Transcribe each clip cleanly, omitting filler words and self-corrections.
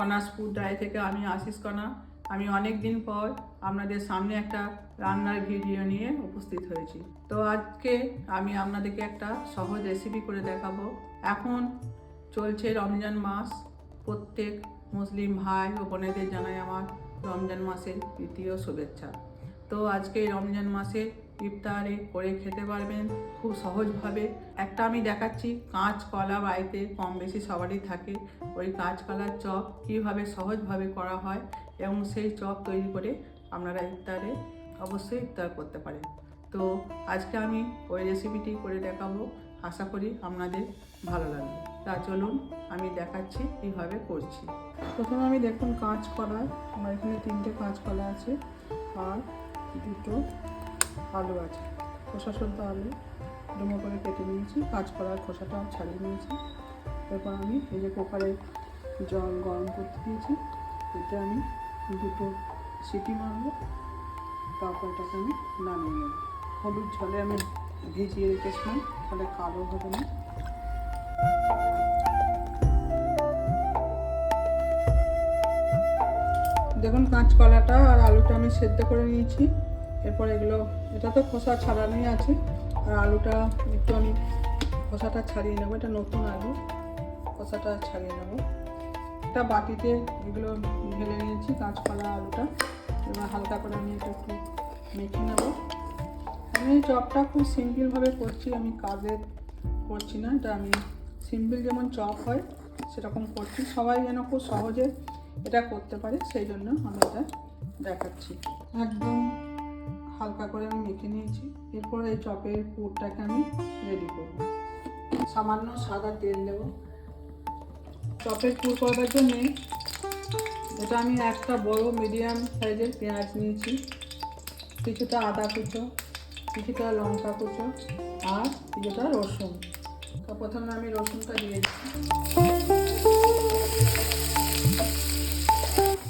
কণাস food diary থেকে আমি আশিস কণা। আমি অনেক দিন পর আপনাদের সামনে একটা রান্নার ভিডিও নিয়ে উপস্থিত হয়েছি। তো আজকে আমি আপনাদেরকে একটা সহজ রেসিপি করে দেখাবো। এখন চলছে রমজান মাস, প্রত্যেক মুসলিম ভাই ও বোনেদের জানাই আমার রমজান মাসের প্রীতি ও শুভেচ্ছা। তো আজকে রমজান মাসে ইফতারে করে খেতে পারবেন খুব সহজভাবে। একটা আমি দেখাচ্ছি, কাঁচকলা বাড়িতে কম বেশি সবারই থাকে। ওই কাঁচকলার চপ কীভাবে সহজভাবে করা হয় এবং সেই চপ তৈরি করে আপনারা ইফতারে অবশ্যই ইফতার করতে পারেন। তো আজকে আমি ওই রেসিপিটি করে দেখাবো, আশা করি আপনাদের ভালো লাগবে। তা চলুন আমি দেখাচ্ছি কীভাবে করছি। প্রথমে আমি দেখুন কাঁচকলা, আমার এখানে 3টে কাঁচকলা আছে আর 2টো আলু আছে, খোসা শুদ্ধ আলু ডুমো করে কেটে নিয়েছি, কাঁচকলার খোসাটা ছাড়িয়ে নিয়েছি। এরপর আমি এই যে কুকারে জল গরম করতে দিয়েছি, এতে আমি 2টো সিটি মারবো, তারপর এটাকে আমি নামিয়ে নেব। হলুদ জলে আমি ভিজিয়ে রেখেছিলাম, তাহলে কালো হবে না। দেখুন কাঁচকলাটা আর আলুটা আমি সেদ্ধ করে নিয়েছি। এরপর এটা তো খোসা ছাড়ানোই আছে, আর আলুটা একটু আমি খোসাটা ছাড়িয়ে নেবো। এটা নতুন আলু, খোসাটা ছাড়িয়ে নেবো। একটা বাটিতে এগুলো ঢেলে নিয়েছি কাঁচকলা আলুটা। এবার হালকা করে আমি এটা একটু মেখে নেবো। আমি এই চপটা খুব সিম্পলভাবে করছি, আমি কাজে করছি না, এটা আমি সিম্পল যেমন চপ হয় সেরকম করছি, সবাই যেন খুব সহজে এটা করতে পারে সেই জন্য আমি এটা দেখাচ্ছি। একদম হালকা করে আমি মেখে নিয়েছি। এরপর এই চপের পুরটাকে আমি রেডি করব। সামান্য সাদা তেল দেব। চপের পুর করবার জন্যে এটা আমি একটা বড় মিডিয়াম সাইজের পেঁয়াজ নিয়েছি, কিছুটা আদা কুচো, কিছুটা লঙ্কা কুচো আর কিছুটা রসুন। তো প্রথমে আমি রসুনটা দিয়ে দিচ্ছি।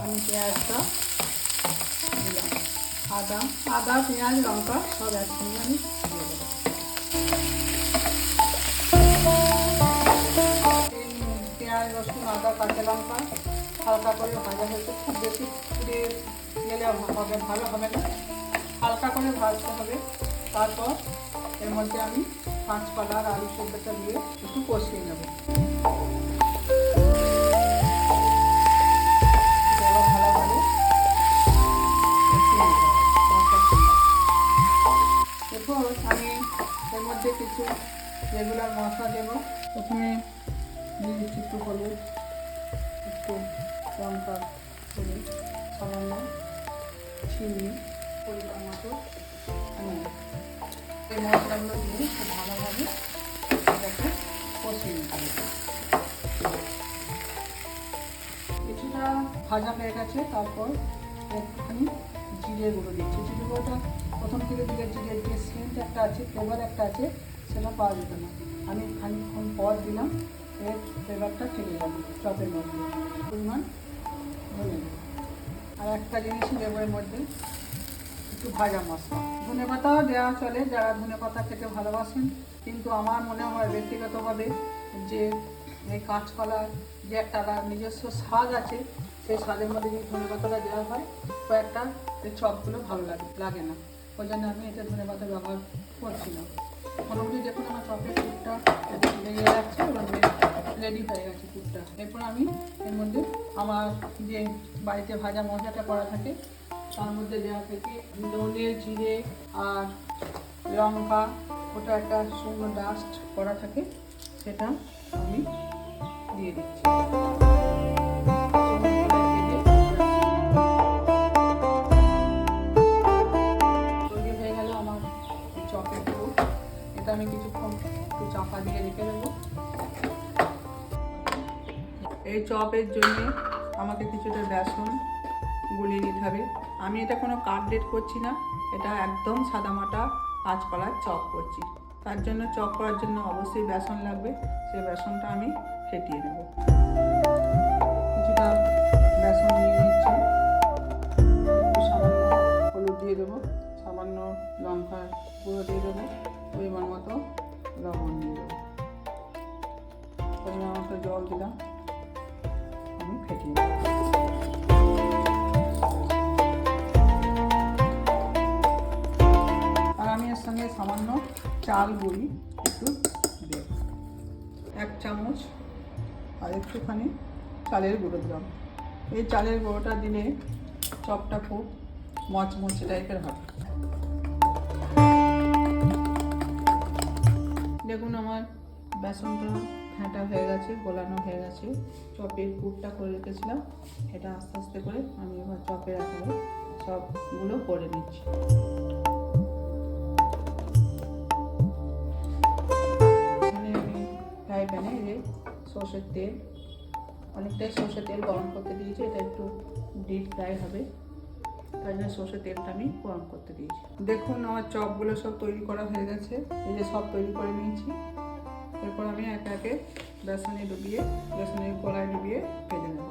আমি পেঁয়াজটা দিলাম, আদা পেঁয়াজ লঙ্কা সব একসঙ্গে আমি দিয়ে দেবো। পেঁয়াজ রসুন আদা কাঁচা লঙ্কা হালকা করে ভাজা হয়েছে, খুব বেশি পুড়ে গেলে ভালো হবে না, হালকা করে ভাজতে হবে। তারপর এর মধ্যে আমি কাঁচকলা আর আলু সেদ্ধটা দিয়ে একটু কষিয়ে নেব। ভালোভাবে এরপর আমি এর মধ্যে কিছু রেগুলার মশলা দেব। প্রথমে দিয়ে দিচ্ছি একটু হলুদ, একটু লঙ্কা হলুদ, সামান্য চিনি, পরিমাণ মতো এই মশলাগুলো দিয়ে খুব ভালোভাবে এটাকে কষিয়ে নিতে হবে। কিছুটা ভাজা হয়ে গেছে, তারপর একটুখানি জিরে গুঁড়ো দিচ্ছি। জিরে গুঁড়োটা প্রথম থেকে দিলে জিরের যে সেন্ট একটা আছে, ফ্লেভার একটা আছে, সেটা পাওয়া যেত না। আমি খানিকক্ষণ পর দিলাম, এর ফ্লেভারটা থেকে যাবে চপের মধ্যে। পরিমাণ ধনে দেবো। আর একটা জিনিসই দেবো এর মধ্যে, একটু ভাজা মশলা। ধনে পাতাও দেওয়া চলে যারা ধনে পাতা খেতে ভালোবাসেন, কিন্তু আমার মনে হয় ব্যক্তিগতভাবে যে এই কাঁচকলার যে একটা নিজস্ব স্বাদ আছে, সেই স্বাদের মধ্যে যদি ধনে পাতাটা দেওয়া হয় কয়েকটা এই চপগুলো ভালো লাগে না। ওই জন্য আমি এটা ধনে পাতা ব্যবহার করছি না। মোটামুটি দেখুন আমার চপের পুরটা লেগে যাচ্ছে, এবং রেডি হয়ে গেছে পুরটা। এরপর আমি এর মধ্যে আমার যে বাড়িতে ভাজা মশলাটা করা থাকে তার মধ্যে দেওয়া থেকে ধনে জিরে আর লঙ্কা, ওটা একটা শুকনো ডাস্ট করা থাকে, সেটা আমি দিয়ে দিচ্ছি। তৈরি হয়ে গেল আমার চপের পুর। এটা আমি কিছুক্ষণ একটু চাপা দিয়ে রেখে দেবো। এই চপের জন্য আমাকে কিছুটা বেসন গুলিয়ে নিতে হবে। আমি এটা কোনো কাটলেট করছি না, এটা একদম সাদামাটা কাঁচকলার চপ করছি। তার জন্য চপ করার জন্য অবশ্যই বেসন লাগবে, সেই বেসনটা আমি ফেটিয়ে নেব। কিছুটা বেসন নিয়ে নিচ্ছি, একটু সামান্য হলুদ দিয়ে দেবো, সামান্য লঙ্কার গুঁড়ো দিয়ে দেবো, পরিমাণ মতো লবণ দিয়ে দেবো, পরিমাণ মতো জল দিলাম, আমি ফেটিয়ে নেব। আর আমি এর সঙ্গে সামান্য চাল গুঁড়ি একটু দেব, 1 চামচ, আর একটুখানি চালের গুঁড়ো দিলাম। এই চালের গুঁড়োটা দিলে চপটা খুব মচমচে টাইপের হবে। দেখুন আমার বেসনটা ঘাঁটা হয়ে গেছে, গোলানো হয়ে গেছে। চপের পুরটা করে রেখেছিলাম, এটা আস্তে আস্তে করে আমি এবার চপের আকারে সবগুলো করে নিচ্ছি। এখানে আমি ফ্রাই প্যানে যে সর্ষের তেল, অনেকটাই সর্ষের তেল গরম করতে দিয়েছি, এটা একটু ডিপ ফ্রাই হবে, তাই জন্য সর্ষের তেলটা আমি গরম করতে দিয়েছি। দেখুন আমার চপগুলো সব তৈরি করা হয়ে গেছে, এই যে সব তৈরি করে নিয়েছি। এরপর আমি একে একে বেসনের কড়াই ডুবিয়ে ভেজে নেব।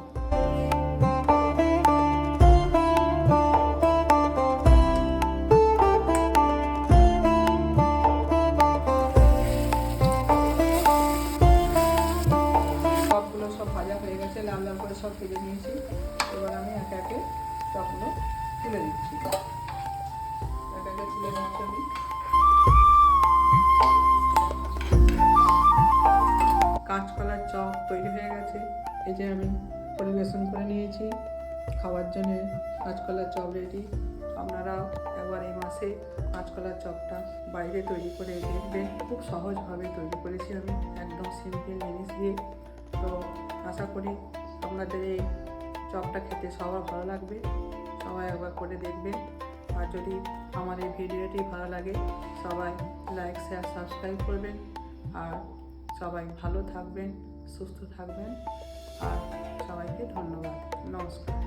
চপগুলো সব ভাজা হয়ে গেছে, লাল লাল করে সব ভেজে নিয়েছি। এবার আমি একে একে চপগুলো তুলে দিচ্ছি, একে একে তুলে নিচ্ছি আমি। কাঁচকলার চপ তৈরি হয়ে গেছে, এই যে আমি পরিবেশন করে নিয়েছি। খাওয়ার জন্য কাঁচকলার চপ রেডি। আপনারাও একবার এই মাসে কাঁচকলার চপটা বাইরে তৈরি করে দেখবেন, খুব সহজভাবে তৈরি করেছি আমি, একদম সিম্পল জিনিস দিয়ে। তো আশা করি আপনাদের এই চপটা খেতে সবার ভালো লাগবে, সবাই একবার করে দেখবেন। আর যদি আমার এই ভিডিওটি ভালো লাগে সবাই লাইক, শেয়ার, সাবস্ক্রাইব করবেন। আর সবাই ভালো থাকবেন, সুস্থ থাকবেন, আর সবাইকে ধন্যবাদ, নমস্কার।